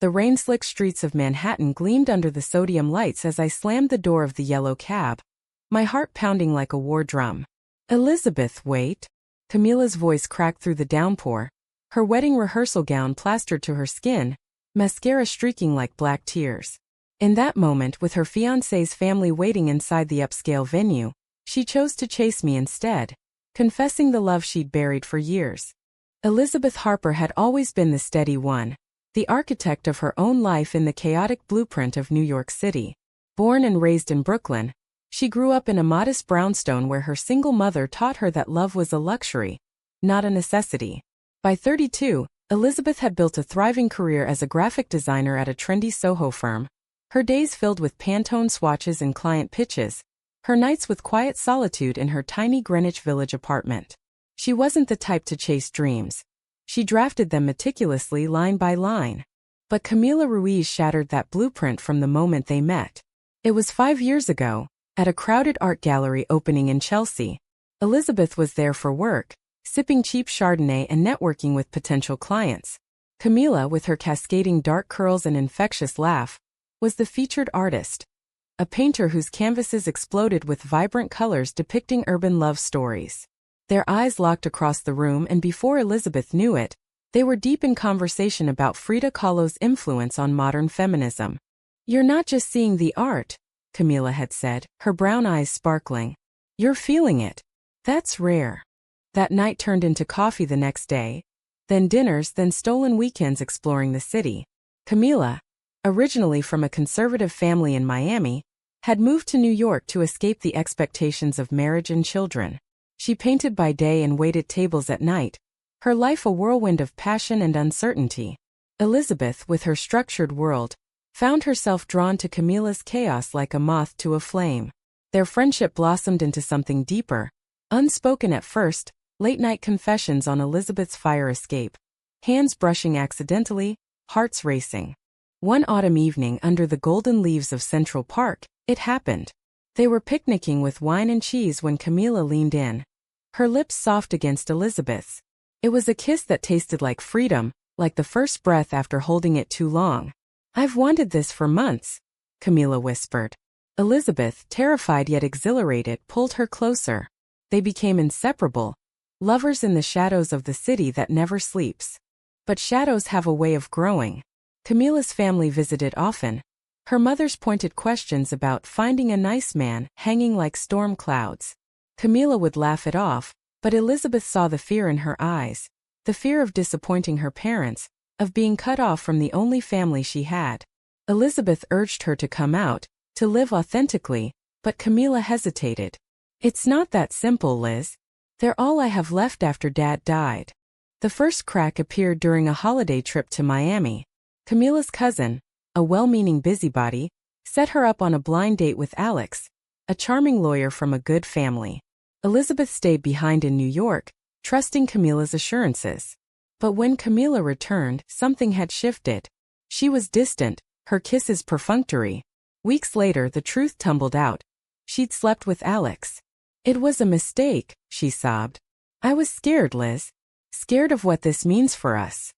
The rain-slicked streets of Manhattan gleamed under the sodium lights as I slammed the door of the yellow cab, my heart pounding like a war drum. "Elizabeth, wait." Camilla's voice cracked through the downpour, her wedding rehearsal gown plastered to her skin, mascara streaking like black tears. In that moment, with her fiancé's family waiting inside the upscale venue, she chose to chase me instead, confessing the love she'd buried for years. Elizabeth Harper had always been the steady one, the architect of her own life in the chaotic blueprint of New York City. Born and raised in Brooklyn, she grew up in a modest brownstone where her single mother taught her that love was a luxury, not a necessity. By 32, Elizabeth had built a thriving career as a graphic designer at a trendy Soho firm, her days filled with Pantone swatches and client pitches, her nights with quiet solitude in her tiny Greenwich Village apartment. She wasn't the type to chase dreams. She drafted them meticulously line by line. But Camila Ruiz shattered that blueprint from the moment they met. It was 5 years ago, at a crowded art gallery opening in Chelsea. Elizabeth was there for work, sipping cheap Chardonnay and networking with potential clients. Camila, with her cascading dark curls and infectious laugh, was the featured artist, a painter whose canvases exploded with vibrant colors depicting urban love stories. Their eyes locked across the room, and before Elizabeth knew it, they were deep in conversation about Frida Kahlo's influence on modern feminism. "You're not just seeing the art," Camila had said, her brown eyes sparkling. "You're feeling it. That's rare." That night turned into coffee the next day, then dinners, then stolen weekends exploring the city. Camila, originally from a conservative family in Miami, had moved to New York to escape the expectations of marriage and children. She painted by day and waited tables at night, her life a whirlwind of passion and uncertainty. Elizabeth, with her structured world, found herself drawn to Camila's chaos like a moth to a flame. Their friendship blossomed into something deeper, unspoken at first, late-night confessions on Elizabeth's fire escape, hands brushing accidentally, hearts racing. One autumn evening under the golden leaves of Central Park, it happened. They were picnicking with wine and cheese when Camila leaned in, her lips soft against Elizabeth's. It was a kiss that tasted like freedom, like the first breath after holding it too long. "I've wanted this for months," Camila whispered. Elizabeth, terrified yet exhilarated, pulled her closer. They became inseparable, lovers in the shadows of the city that never sleeps. But shadows have a way of growing. Camila's family visited often, her mother's pointed questions about finding a nice man hanging like storm clouds. Camila would laugh it off, but Elizabeth saw the fear in her eyes, the fear of disappointing her parents, of being cut off from the only family she had. Elizabeth urged her to come out, to live authentically, but Camila hesitated. "It's not that simple, Liz. They're all I have left after Dad died." The first crack appeared during a holiday trip to Miami. Camila's cousin, a well-meaning busybody, set her up on a blind date with Alex, a charming lawyer from a good family. Elizabeth stayed behind in New York, trusting Camila's assurances. But when Camila returned, something had shifted. She was distant, her kisses perfunctory. Weeks later, the truth tumbled out. She'd slept with Alex. "It was a mistake," she sobbed. "I was scared, Liz. Scared of what this means for us."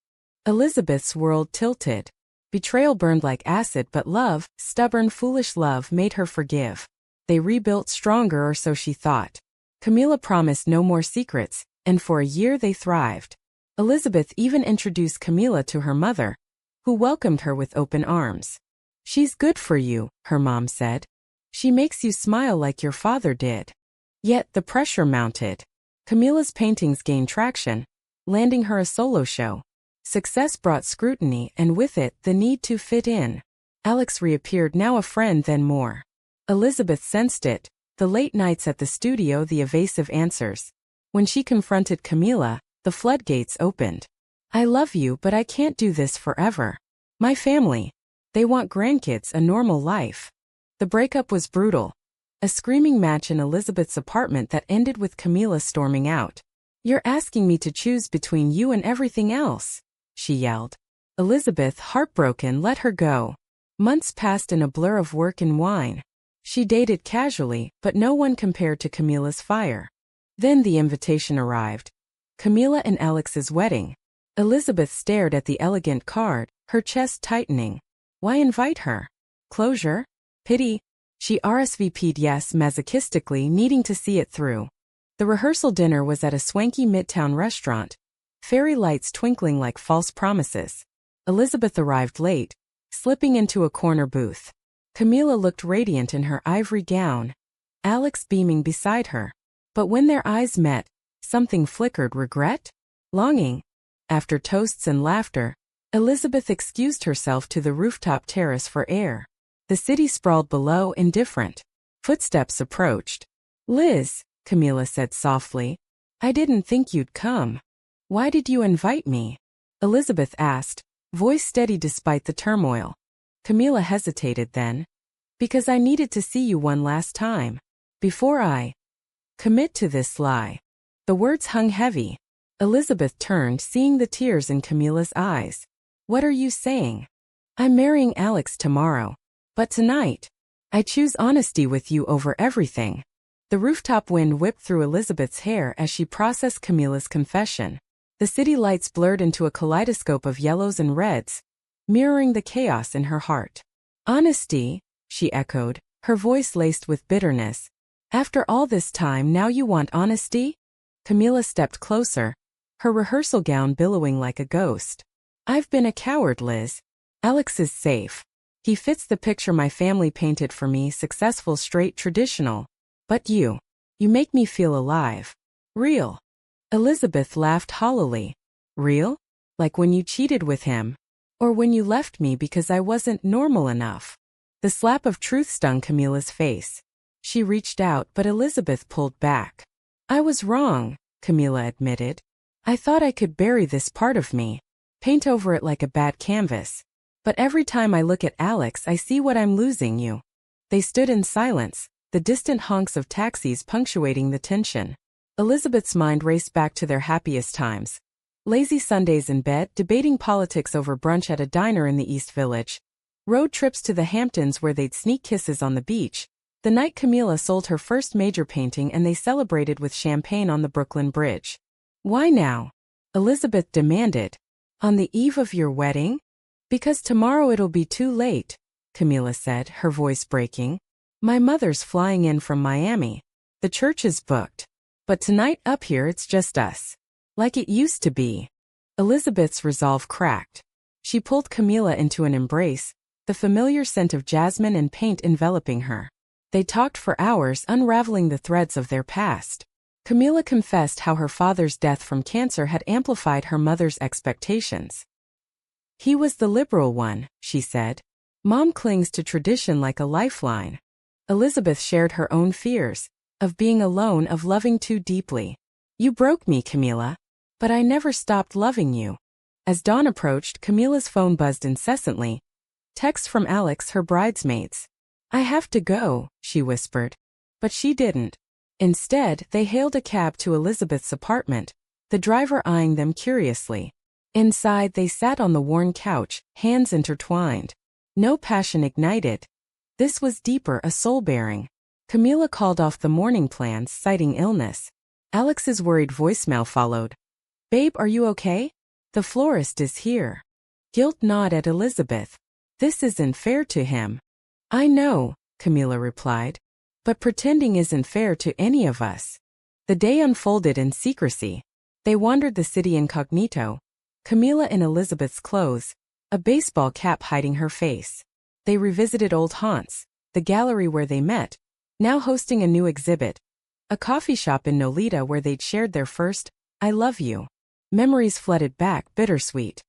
Elizabeth's world tilted. Betrayal burned like acid, but love, stubborn, foolish love, made her forgive. They rebuilt stronger, or so she thought. Camila promised no more secrets, and for a year they thrived. Elizabeth even introduced Camila to her mother, who welcomed her with open arms. "She's good for you," her mom said. "She makes you smile like your father did." Yet the pressure mounted. Camila's paintings gained traction, landing her a solo show. Success brought scrutiny, and with it, the need to fit in. Alex reappeared, now a friend, then more. Elizabeth sensed it, the late nights at the studio, the evasive answers. When she confronted Camila, the floodgates opened. "I love you, but I can't do this forever. My family. They want grandkids, a normal life." The breakup was brutal. A screaming match in Elizabeth's apartment that ended with Camila storming out. "You're asking me to choose between you and everything else," she yelled. Elizabeth, heartbroken, let her go. Months passed in a blur of work and wine. She dated casually, but no one compared to Camila's fire. Then the invitation arrived. Camila and Alex's wedding. Elizabeth stared at the elegant card, her chest tightening. Why invite her? Closure? Pity? She RSVP'd yes masochistically, needing to see it through. The rehearsal dinner was at a swanky midtown restaurant, fairy lights twinkling like false promises. Elizabeth arrived late, slipping into a corner booth. Camila looked radiant in her ivory gown, Alex beaming beside her. But when their eyes met, something flickered. Regret? Longing? After toasts and laughter, Elizabeth excused herself to the rooftop terrace for air. The city sprawled below, indifferent. Footsteps approached. Liz, Camila said softly, I didn't think you'd come. Why did you invite me? Elizabeth asked, voice steady despite the turmoil. Camila hesitated then. Because I needed to see you one last time. Before I commit to this lie. The words hung heavy. Elizabeth turned, seeing the tears in Camila's eyes. What are you saying? I'm marrying Alex tomorrow. But tonight, I choose honesty with you over everything. The rooftop wind whipped through Elizabeth's hair as she processed Camila's confession. The city lights blurred into a kaleidoscope of yellows and reds, mirroring the chaos in her heart. Honesty, she echoed, her voice laced with bitterness. After all this time, now you want honesty? Camila stepped closer, her rehearsal gown billowing like a ghost. I've been a coward, Liz. Alex is safe. He fits the picture my family painted for me, successful, straight, traditional. But you make me feel alive. Real. Elizabeth laughed hollowly. Real? Like when you cheated with him? Or when you left me because I wasn't normal enough? The slap of truth stung Camila's face. She reached out, but Elizabeth pulled back. I was wrong, Camila admitted. I thought I could bury this part of me, paint over it like a bad canvas. But every time I look at Alex, I see what I'm losing. You. They stood in silence, the distant honks of taxis punctuating the tension. Elizabeth's mind raced back to their happiest times. Lazy Sundays in bed, debating politics over brunch at a diner in the East Village. Road trips to the Hamptons where they'd sneak kisses on the beach. The night Camila sold her first major painting and they celebrated with champagne on the Brooklyn Bridge. Why now? Elizabeth demanded. On the eve of your wedding? Because tomorrow it'll be too late, Camila said, her voice breaking. My mother's flying in from Miami. The church is booked. But tonight up here it's just us. Like it used to be. Elizabeth's resolve cracked. She pulled Camila into an embrace, the familiar scent of jasmine and paint enveloping her. They talked for hours, unraveling the threads of their past. Camila confessed how her father's death from cancer had amplified her mother's expectations. He was the liberal one, she said. Mom clings to tradition like a lifeline. Elizabeth shared her own fears, of being alone, of loving too deeply. You broke me, Camila. But I never stopped loving you. As dawn approached, Camila's phone buzzed incessantly. Texts from Alex, her bridesmaids. I have to go, she whispered. But she didn't. Instead, they hailed a cab to Elizabeth's apartment, the driver eyeing them curiously. Inside, they sat on the worn couch, hands intertwined. No passion ignited. This was deeper, a soul-bearing. Camila called off the morning plans, citing illness. Alex's worried voicemail followed. Babe, are you okay? The florist is here. Guilt gnawed at Elizabeth. This isn't fair to him. I know, Camila replied. But pretending isn't fair to any of us. The day unfolded in secrecy. They wandered the city incognito. Camila in Elizabeth's clothes, a baseball cap hiding her face. They revisited old haunts, the gallery where they met, now hosting a new exhibit, a coffee shop in Nolita where they'd shared their first, I love you. Memories flooded back, bittersweet.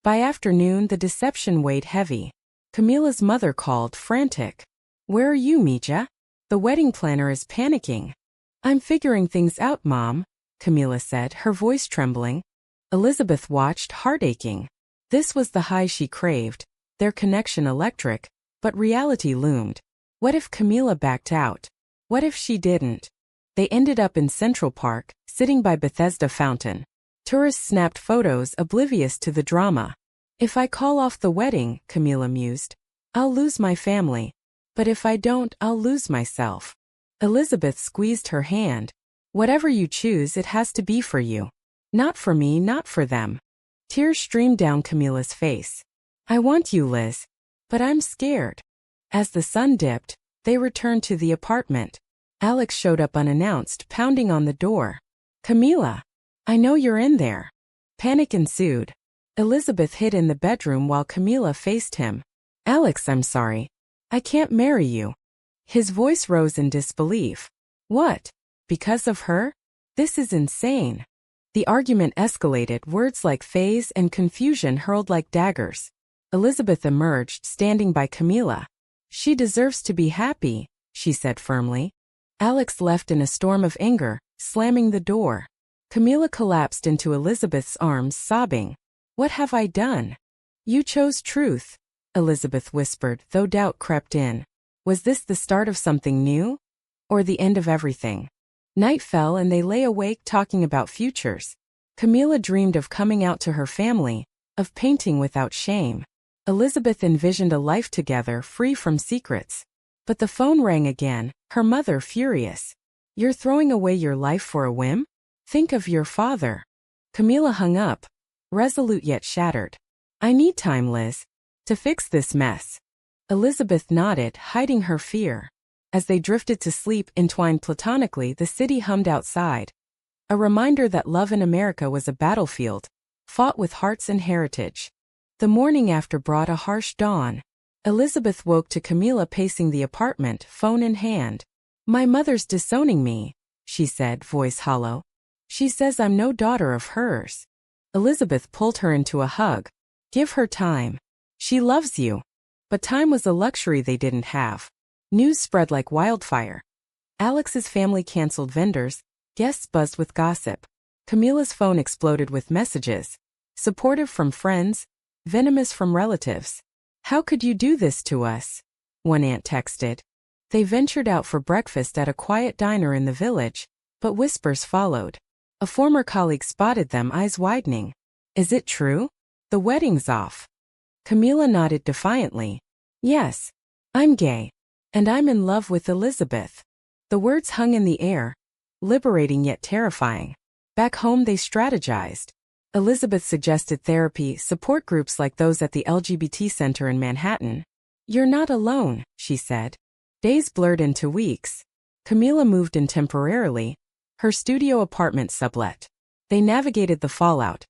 By afternoon, the deception weighed heavy. Camila's mother called, frantic. Where are you, Mija? The wedding planner is panicking. I'm figuring things out, Mom, Camila said, her voice trembling. Elizabeth watched, heart aching. This was the high she craved, their connection electric, but reality loomed. What if Camila backed out? What if she didn't? They ended up in Central Park, sitting by Bethesda Fountain. Tourists snapped photos, oblivious to the drama. If I call off the wedding, Camila mused, I'll lose my family. But if I don't, I'll lose myself. Elizabeth squeezed her hand. Whatever you choose, it has to be for you. Not for me, not for them. Tears streamed down Camila's face. I want you, Liz. But I'm scared. As the sun dipped, they returned to the apartment. Alex showed up unannounced, pounding on the door. Camila, I know you're in there. Panic ensued. Elizabeth hid in the bedroom while Camila faced him. Alex, I'm sorry. I can't marry you. His voice rose in disbelief. What? Because of her? This is insane. The argument escalated, words like phase and confusion hurled like daggers. Elizabeth emerged, standing by Camila. She deserves to be happy, she said firmly. Alex left in a storm of anger, slamming the door. Camila collapsed into Elizabeth's arms, sobbing. What have I done? You chose truth, Elizabeth whispered, though doubt crept in. Was this the start of something new? Or the end of everything? Night fell and they lay awake talking about futures. Camila dreamed of coming out to her family, of painting without shame. Elizabeth envisioned a life together, free from secrets. But the phone rang again, her mother furious. You're throwing away your life for a whim? Think of your father. Camila hung up, resolute yet shattered. I need time, Liz, to fix this mess. Elizabeth nodded, hiding her fear. As they drifted to sleep, entwined platonically, the city hummed outside. A reminder that love in America was a battlefield, fought with hearts and heritage. The morning after brought a harsh dawn. Elizabeth woke to Camila pacing the apartment, phone in hand. My mother's disowning me, she said, voice hollow. She says I'm no daughter of hers. Elizabeth pulled her into a hug. Give her time. She loves you. But time was a luxury they didn't have. News spread like wildfire. Alex's family canceled vendors, guests buzzed with gossip. Camila's phone exploded with messages. Supportive from friends, venomous from relatives. How could you do this to us? One aunt texted. They ventured out for breakfast at a quiet diner in the village, but whispers followed. A former colleague spotted them, eyes widening. Is it true? The wedding's off. Camila nodded defiantly. Yes, I'm gay. And I'm in love with Elizabeth. The words hung in the air, liberating yet terrifying. Back home they strategized. Elizabeth suggested therapy, support groups like those at the LGBT center in Manhattan. You're not alone, she said. Days blurred into weeks. Camila moved in temporarily, her studio apartment sublet. They navigated the fallout.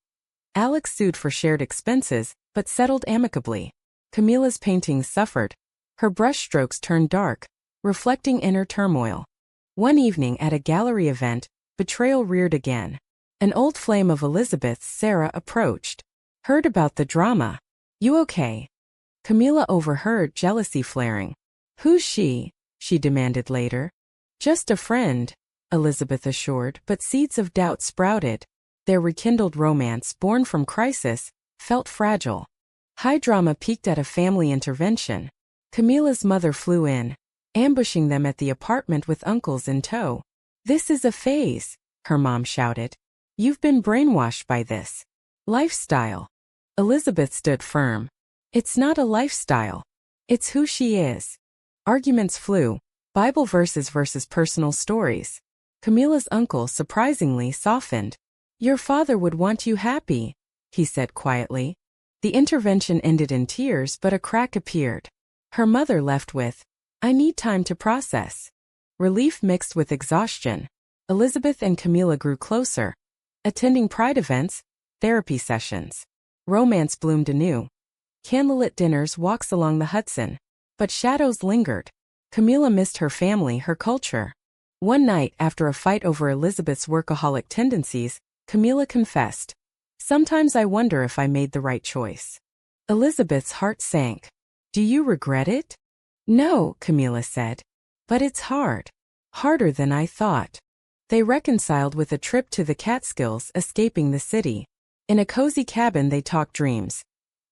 Alex sued for shared expenses, but settled amicably. Camila's paintings suffered. Her brushstrokes turned dark, reflecting inner turmoil. One evening at a gallery event, betrayal reared again. An old flame of Elizabeth's, Sarah, approached. Heard about the drama. You okay? Camila overheard, jealousy flaring. Who's she? She demanded later. Just a friend, Elizabeth assured, but seeds of doubt sprouted. Their rekindled romance, born from crisis, felt fragile. High drama peaked at a family intervention. Camila's mother flew in, ambushing them at the apartment with uncles in tow. This is a phase, her mom shouted. You've been brainwashed by this lifestyle. Elizabeth stood firm. It's not a lifestyle. It's who she is. Arguments flew, Bible verses versus personal stories. Camila's uncle surprisingly softened. Your father would want you happy, he said quietly. The intervention ended in tears, but a crack appeared. Her mother left with, I need time to process. Relief mixed with exhaustion. Elizabeth and Camila grew closer, attending pride events, therapy sessions. Romance bloomed anew. Candlelit dinners, walks along the Hudson. But shadows lingered. Camila missed her family, her culture. One night, after a fight over Elizabeth's workaholic tendencies, Camila confessed. Sometimes I wonder if I made the right choice. Elizabeth's heart sank. Do you regret it? No, Camila said. But it's hard. Harder than I thought. They reconciled with a trip to the Catskills, escaping the city. In a cozy cabin they talked dreams.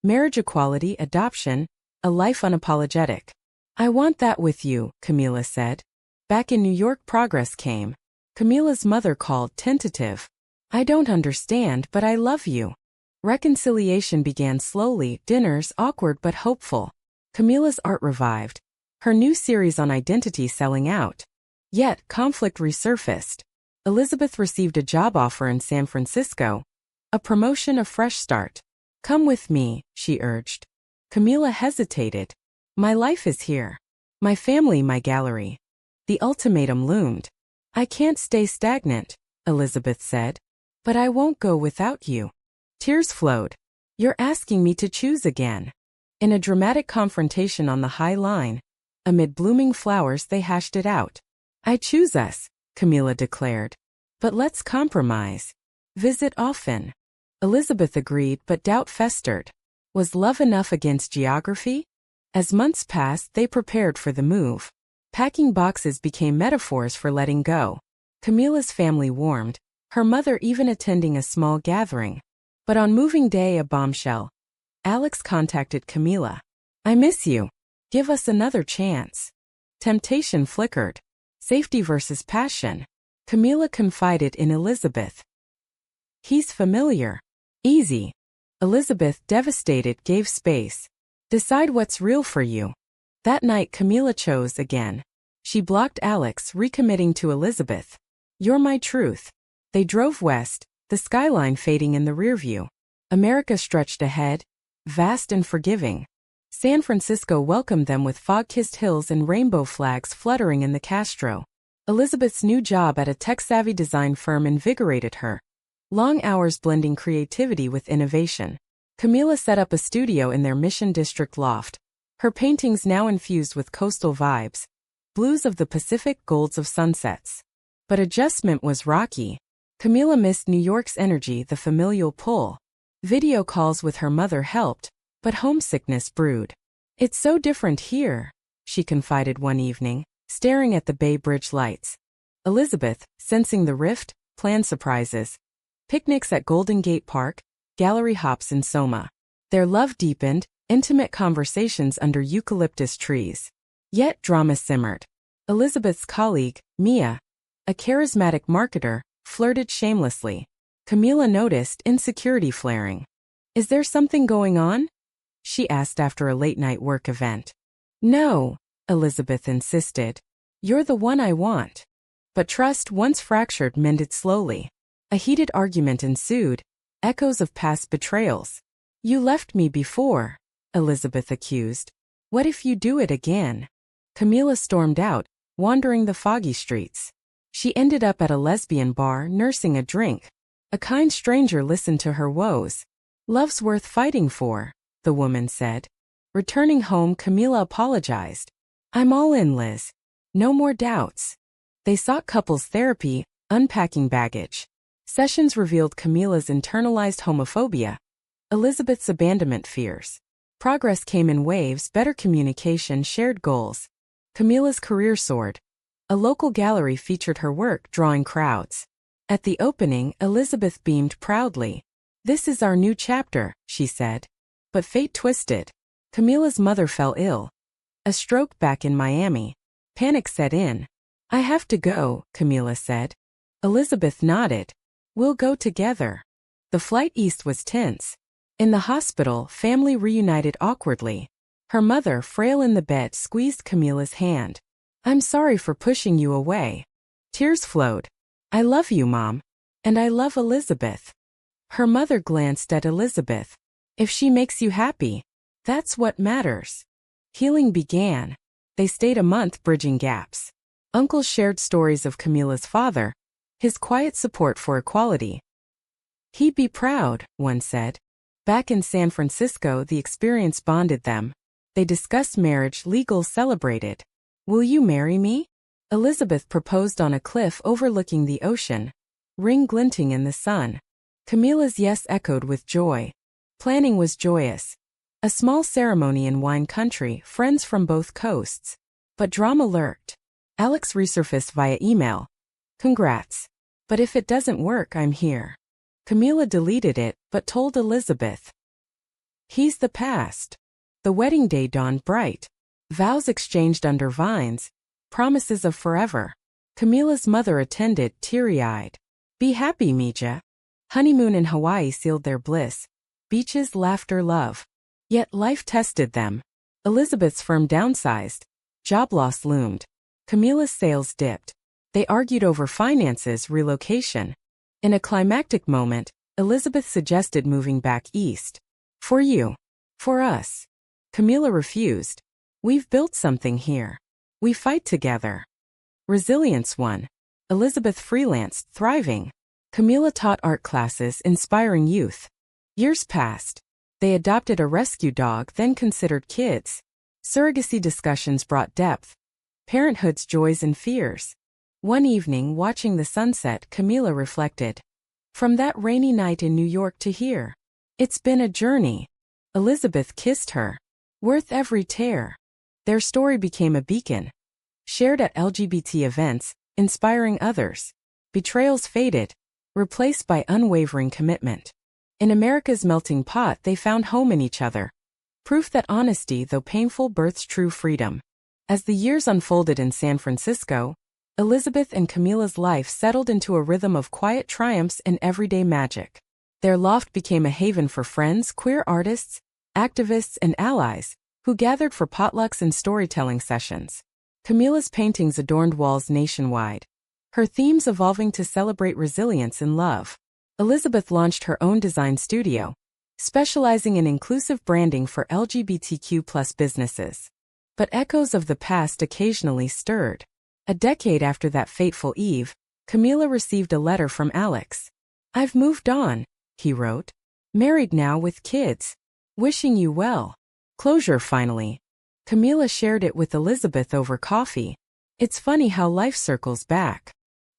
Marriage equality, adoption, a life unapologetic. I want that with you, Camila said. Back in New York, progress came. Camila's mother called, tentative. I don't understand, but I love you. Reconciliation began slowly, dinners awkward but hopeful. Camila's art revived. Her new series on identity selling out. Yet, conflict resurfaced. Elizabeth received a job offer in San Francisco. A promotion, a fresh start. Come with me, she urged. Camila hesitated. My life is here. My family, my gallery. The ultimatum loomed. I can't stay stagnant, Elizabeth said. But I won't go without you. Tears flowed. You're asking me to choose again. In a dramatic confrontation on the high line, amid blooming flowers, they hashed it out. I choose us, Camila declared. But let's compromise. Visit often. Elizabeth agreed, but doubt festered. Was love enough against geography? As months passed, they prepared for the move. Packing boxes became metaphors for letting go. Camila's family warmed, her mother even attending a small gathering. But on moving day, a bombshell. Alex contacted Camila. I miss you. Give us another chance. Temptation flickered. Safety versus passion. Camila confided in Elizabeth. He's familiar. Easy. Elizabeth, devastated, gave space. Decide what's real for you. That night, Camila chose again. She blocked Alex, recommitting to Elizabeth. You're my truth. They drove west, the skyline fading in the rearview. America stretched ahead, vast and forgiving. San Francisco welcomed them with fog-kissed hills and rainbow flags fluttering in the Castro. Elizabeth's new job at a tech-savvy design firm invigorated her. Long hours blending creativity with innovation. Camila set up a studio in their Mission District loft. Her paintings now infused with coastal vibes. Blues of the Pacific, golds of sunsets. But adjustment was rocky. Camila missed New York's energy, the familial pull. Video calls with her mother helped, but homesickness brewed. It's so different here, she confided one evening, staring at the Bay Bridge lights. Elizabeth, sensing the rift, planned surprises. Picnics at Golden Gate Park, gallery hops in Soma. Their love deepened, intimate conversations under eucalyptus trees. Yet drama simmered. Elizabeth's colleague, Mia, a charismatic marketer, flirted shamelessly. Camila noticed insecurity flaring. Is there something going on? She asked after a late-night work event. No, Elizabeth insisted. You're the one I want. But trust, once fractured, mended slowly. A heated argument ensued, echoes of past betrayals. You left me before, Elizabeth accused. What if you do it again? Camila stormed out, wandering the foggy streets. She ended up at a lesbian bar, nursing a drink. A kind stranger listened to her woes. Love's worth fighting for, the woman said. Returning home, Camila apologized. I'm all in, Liz. No more doubts. They sought couples therapy, unpacking baggage. Sessions revealed Camila's internalized homophobia, Elizabeth's abandonment fears. Progress came in waves, better communication, shared goals. Camila's career soared. A local gallery featured her work, drawing crowds. At the opening, Elizabeth beamed proudly. This is our new chapter, she said. But fate twisted. Camila's mother fell ill. A stroke back in Miami. Panic set in. I have to go, Camila said. Elizabeth nodded. We'll go together. The flight east was tense. In the hospital, family reunited awkwardly. Her mother, frail in the bed, squeezed Camila's hand. I'm sorry for pushing you away. Tears flowed. I love you, Mom. And I love Elizabeth. Her mother glanced at Elizabeth. If she makes you happy, that's what matters. Healing began. They stayed a month, bridging gaps. Uncles shared stories of Camila's father, his quiet support for equality. He'd be proud, one said. Back in San Francisco, the experience bonded them. They discussed marriage, legal, celebrated. Will you marry me? Elizabeth proposed on a cliff overlooking the ocean, ring glinting in the sun. Camila's yes echoed with joy. Planning was joyous. A small ceremony in wine country, friends from both coasts. But drama lurked. Alex resurfaced via email. Congrats. But if it doesn't work, I'm here. Camila deleted it, but told Elizabeth. He's the past. The wedding day dawned bright. Vows exchanged under vines. Promises of forever. Camila's mother attended, teary-eyed. Be happy, Mija. Honeymoon in Hawaii sealed their bliss. Beaches, laughter, love. Yet life tested them. Elizabeth's firm downsized. Job loss loomed. Camila's sales dipped. They argued over finances, relocation. In a climactic moment, Elizabeth suggested moving back east. For you. For us. Camila refused. We've built something here. We fight together. Resilience won. Elizabeth freelanced, thriving. Camila taught art classes, inspiring youth. Years passed. They adopted a rescue dog, then considered kids. Surrogacy discussions brought depth. Parenthood's joys and fears. One evening, watching the sunset, Camila reflected. From that rainy night in New York to here. It's been a journey. Elizabeth kissed her. Worth every tear. Their story became a beacon. Shared at LGBT events, inspiring others. Betrayals faded, replaced by unwavering commitment. In America's melting pot, they found home in each other. Proof that honesty, though painful, births true freedom. As the years unfolded in San Francisco, Elizabeth and Camila's life settled into a rhythm of quiet triumphs and everyday magic. Their loft became a haven for friends, queer artists, activists, and allies, who gathered for potlucks and storytelling sessions. Camila's paintings adorned walls nationwide, her themes evolving to celebrate resilience and love. Elizabeth launched her own design studio, specializing in inclusive branding for LGBTQ+ businesses. But echoes of the past occasionally stirred. A decade after that fateful eve, Camila received a letter from Alex. "I've moved on," he wrote. "Married now with kids. Wishing you well. Closure finally." Camila shared it with Elizabeth over coffee. "It's funny how life circles back."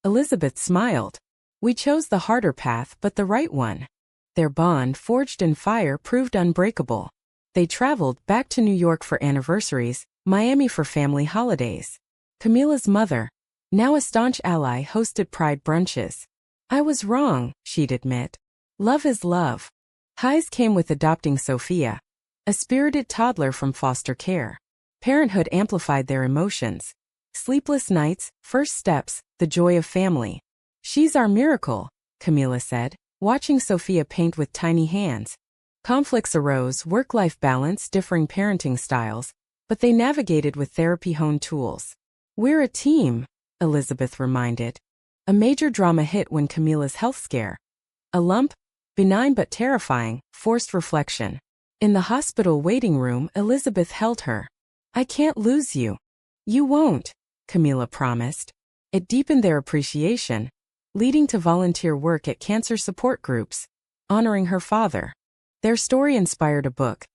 Elizabeth smiled. "We chose the harder path, but the right one." Their bond, forged in fire, proved unbreakable. They traveled back to New York for anniversaries, Miami for family holidays. Camila's mother, now a staunch ally, hosted pride brunches. "I was wrong," she'd admit. "Love is love." Highs came with adopting Sophia, a spirited toddler from foster care. Parenthood amplified their emotions. Sleepless nights, first steps, the joy of family. "She's our miracle," Camila said, watching Sophia paint with tiny hands. Conflicts arose, work-life balance, differing parenting styles, but they navigated with therapy-honed tools. "We're a team," Elizabeth reminded. A major drama hit when Camila's health scare. A lump, benign but terrifying, forced reflection. In the hospital waiting room, Elizabeth held her. "I can't lose you." "You won't," Camila promised. It deepened their appreciation, leading to volunteer work at cancer support groups, honoring her father. Their story inspired a book,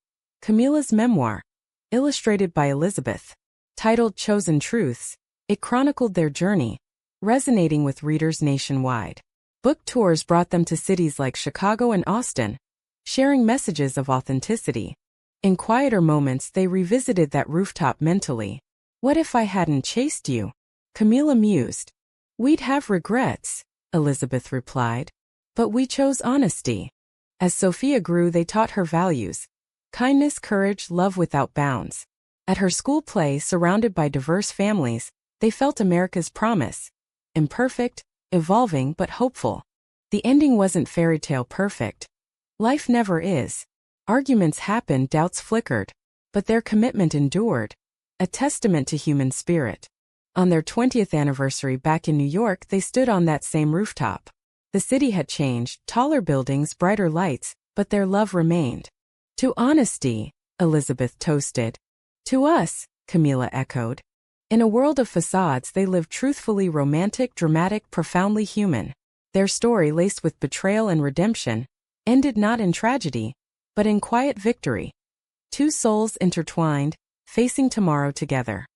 Camila's memoir, illustrated by Elizabeth. Titled Chosen Truths, it chronicled their journey, resonating with readers nationwide. Book tours brought them to cities like Chicago and Austin, sharing messages of authenticity. In quieter moments, they revisited that rooftop mentally. "What if I hadn't chased you?" Camila mused. "We'd have regrets," Elizabeth replied. "But we chose honesty." As Sophia grew, they taught her values: kindness, courage, love without bounds. At her school play, surrounded by diverse families, they felt America's promise. Imperfect, evolving, but hopeful. The ending wasn't fairy tale perfect. Life never is. Arguments happened, doubts flickered. But their commitment endured. A testament to human spirit. On their 20th anniversary back in New York, they stood on that same rooftop. The city had changed, taller buildings, brighter lights, but their love remained. "To honesty," Elizabeth toasted. "To us," Camila echoed. In a world of facades, they lived truthfully, romantic, dramatic, profoundly human. Their story, laced with betrayal and redemption, ended not in tragedy, but in quiet victory. Two souls intertwined, facing tomorrow together.